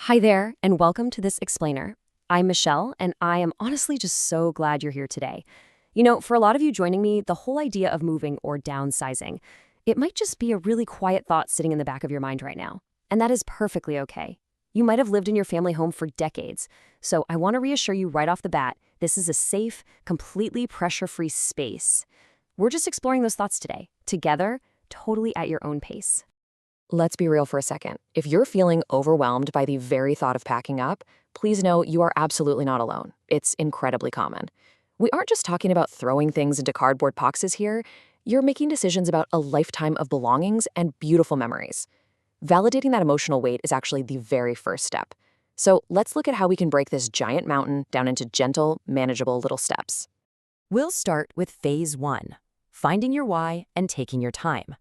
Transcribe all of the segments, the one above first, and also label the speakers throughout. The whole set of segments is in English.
Speaker 1: Hi there, and welcome to this explainer. I'm Michelle, and I am honestly just so glad you're here today. For a lot of you joining me, the whole idea of moving or downsizing, it might just be a really quiet thought sitting in the back of your mind right now. And that is perfectly okay. You might have lived in your family home for decades, so I want to reassure you right off the bat, this is a safe, completely pressure-free space. We're just exploring those thoughts today, together, totally at your own pace. Let's be real for a second. If you're feeling overwhelmed by the very thought of packing up, please know you are absolutely not alone. It's incredibly common. We aren't just talking about throwing things into cardboard boxes here. You're making decisions about a lifetime of belongings and beautiful memories. Validating that emotional weight is actually the very first step. So let's look at how we can break this giant mountain down into gentle, manageable little steps. We'll start with phase 1, finding your why and taking your time.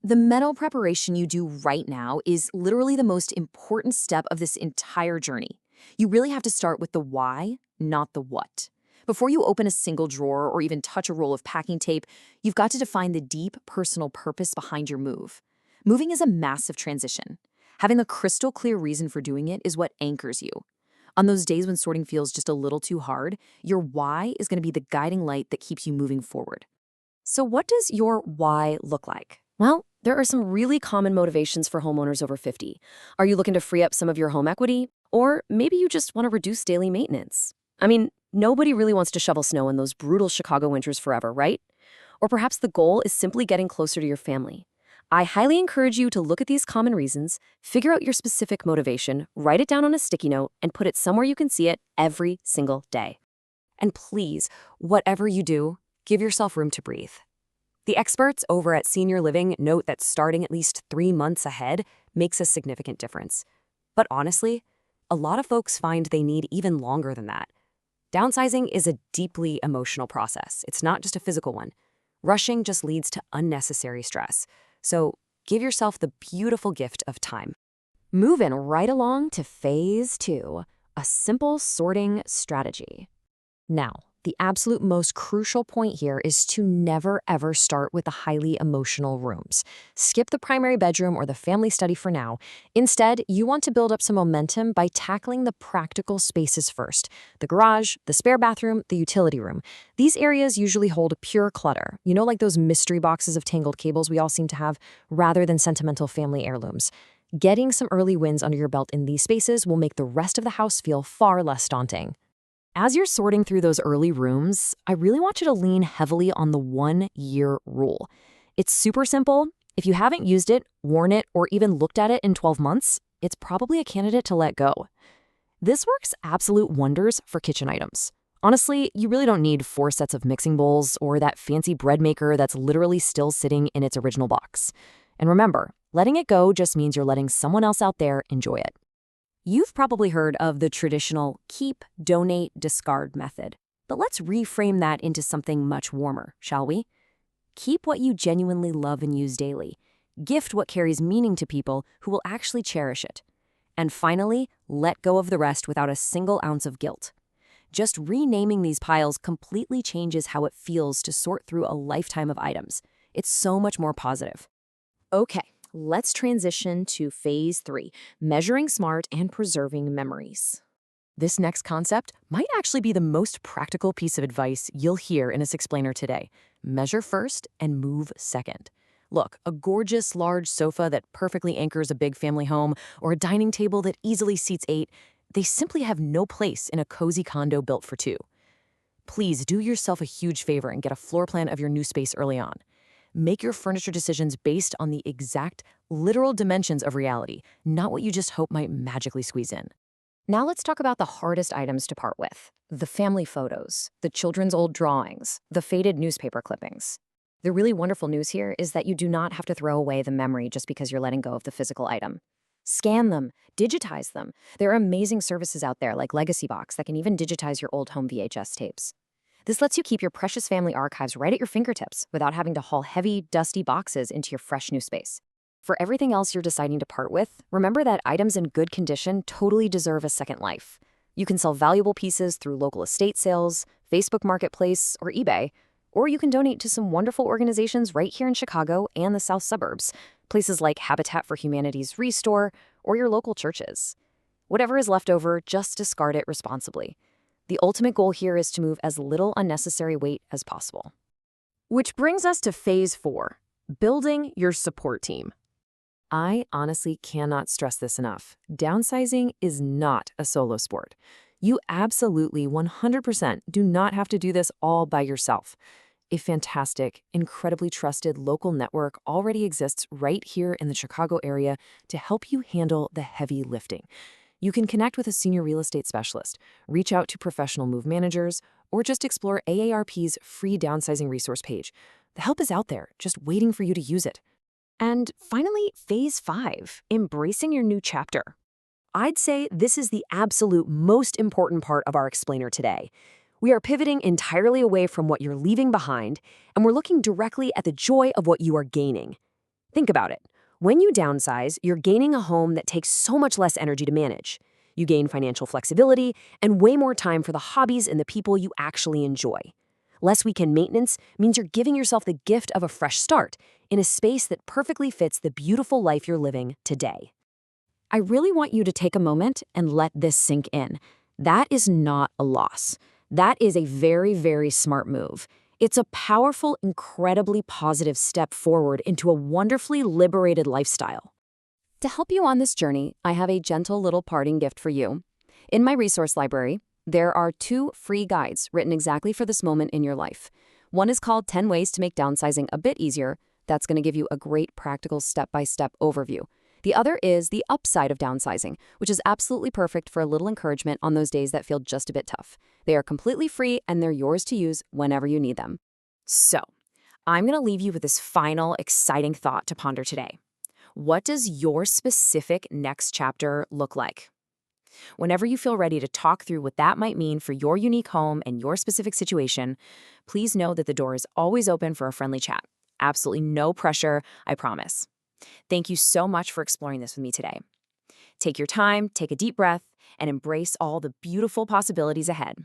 Speaker 1: The mental preparation you do right now is literally the most important step of this entire journey. You really have to start with the why, not the what. Before you open a single drawer or even touch a roll of packing tape, you've got to define the deep personal purpose behind your move. Moving is a massive transition. Having a crystal clear reason for doing it is what anchors you. On those days when sorting feels just a little too hard, your why is going to be the guiding light that keeps you moving forward. So what does your why look like? Well, there are some really common motivations for homeowners over 50. Are you looking to free up some of your home equity? Or maybe you just want to reduce daily maintenance. I mean, nobody really wants to shovel snow in those brutal Chicago winters forever, right? Or perhaps the goal is simply getting closer to your family. I highly encourage you to look at these common reasons, figure out your specific motivation, write it down on a sticky note, and put it somewhere you can see it every single day. And please, whatever you do, give yourself room to breathe. The experts over at Senior Living note that starting at least 3 months ahead makes a significant difference. But honestly, a lot of folks find they need even longer than that. Downsizing is a deeply emotional process. It's not just a physical one. Rushing just leads to unnecessary stress. So give yourself the beautiful gift of time. Moving right along to phase 2, a simple sorting strategy. Now, the absolute most crucial point here is to never ever start with the highly emotional rooms. Skip the primary bedroom or the family study for now. Instead, you want to build up some momentum by tackling the practical spaces first. The garage, the spare bathroom, the utility room. These areas usually hold pure clutter, like those mystery boxes of tangled cables we all seem to have, rather than sentimental family heirlooms. Getting some early wins under your belt in these spaces will make the rest of the house feel far less daunting. As you're sorting through those early rooms, I really want you to lean heavily on the 1-year rule. It's super simple. If you haven't used it, worn it, or even looked at it in 12 months, it's probably a candidate to let go. This works absolute wonders for kitchen items. Honestly, you really don't need 4 sets of mixing bowls or that fancy bread maker that's literally still sitting in its original box. And remember, letting it go just means you're letting someone else out there enjoy it. You've probably heard of the traditional keep, donate, discard method. But let's reframe that into something much warmer, shall we? Keep what you genuinely love and use daily. Gift what carries meaning to people who will actually cherish it. And finally, let go of the rest without a single ounce of guilt. Just renaming these piles completely changes how it feels to sort through a lifetime of items. It's so much more positive. Okay. Let's transition to phase 3, measuring smart and preserving memories. This next concept might actually be the most practical piece of advice you'll hear in this explainer today. Measure first and move second. Look, a gorgeous large sofa that perfectly anchors a big family home or a dining table that easily seats 8, they simply have no place in a cozy condo built for 2. Please do yourself a huge favor and get a floor plan of your new space early on. Make your furniture decisions based on the exact, literal dimensions of reality, not what you just hope might magically squeeze in. Now let's talk about the hardest items to part with. The family photos, the children's old drawings, the faded newspaper clippings. The really wonderful news here is that you do not have to throw away the memory just because you're letting go of the physical item. Scan them, digitize them. There are amazing services out there like Legacy Box that can even digitize your old home VHS tapes. This lets you keep your precious family archives right at your fingertips without having to haul heavy, dusty boxes into your fresh new space. For everything else you're deciding to part with, remember that items in good condition totally deserve a second life. You can sell valuable pieces through local estate sales, Facebook Marketplace, or eBay, or you can donate to some wonderful organizations right here in Chicago and the south suburbs, places like Habitat for Humanity's Restore or your local churches. Whatever is left over, just discard it responsibly. The ultimate goal here is to move as little unnecessary weight as possible.
Speaker 2: Which brings us to phase 4, building your support team.
Speaker 3: I honestly cannot stress this enough. Downsizing is not a solo sport. You absolutely 100% do not have to do this all by yourself. A fantastic, incredibly trusted local network already exists right here in the Chicago area to help you handle the heavy lifting. You can connect with a senior real estate specialist, reach out to professional move managers, or just explore AARP's free downsizing resource page. The help is out there, just waiting for you to use it.
Speaker 1: And finally, phase 5, embracing your new chapter. I'd say this is the absolute most important part of our explainer today. We are pivoting entirely away from what you're leaving behind, and we're looking directly at the joy of what you are gaining. Think about it. When you downsize, you're gaining a home that takes so much less energy to manage. You gain financial flexibility and way more time for the hobbies and the people you actually enjoy. Less weekend maintenance means you're giving yourself the gift of a fresh start in a space that perfectly fits the beautiful life you're living today. I really want you to take a moment and let this sink in. That is not a loss. That is a very, very smart move. It's a powerful, incredibly positive step forward into a wonderfully liberated lifestyle. To help you on this journey, I have a gentle little parting gift for you. In my resource library, there are 2 free guides written exactly for this moment in your life. One is called 10 Ways to Make Downsizing a Bit Easier. That's going to give you a great practical step-by-step overview. The other is The Upside of Downsizing, which is absolutely perfect for a little encouragement on those days that feel just a bit tough. They are completely free and they're yours to use whenever you need them. So, I'm going to leave you with this final, exciting thought to ponder today. What does your specific next chapter look like? Whenever you feel ready to talk through what that might mean for your unique home and your specific situation, please know that the door is always open for a friendly chat. Absolutely no pressure, I promise. Thank you so much for exploring this with me today. Take your time, take a deep breath, and embrace all the beautiful possibilities ahead.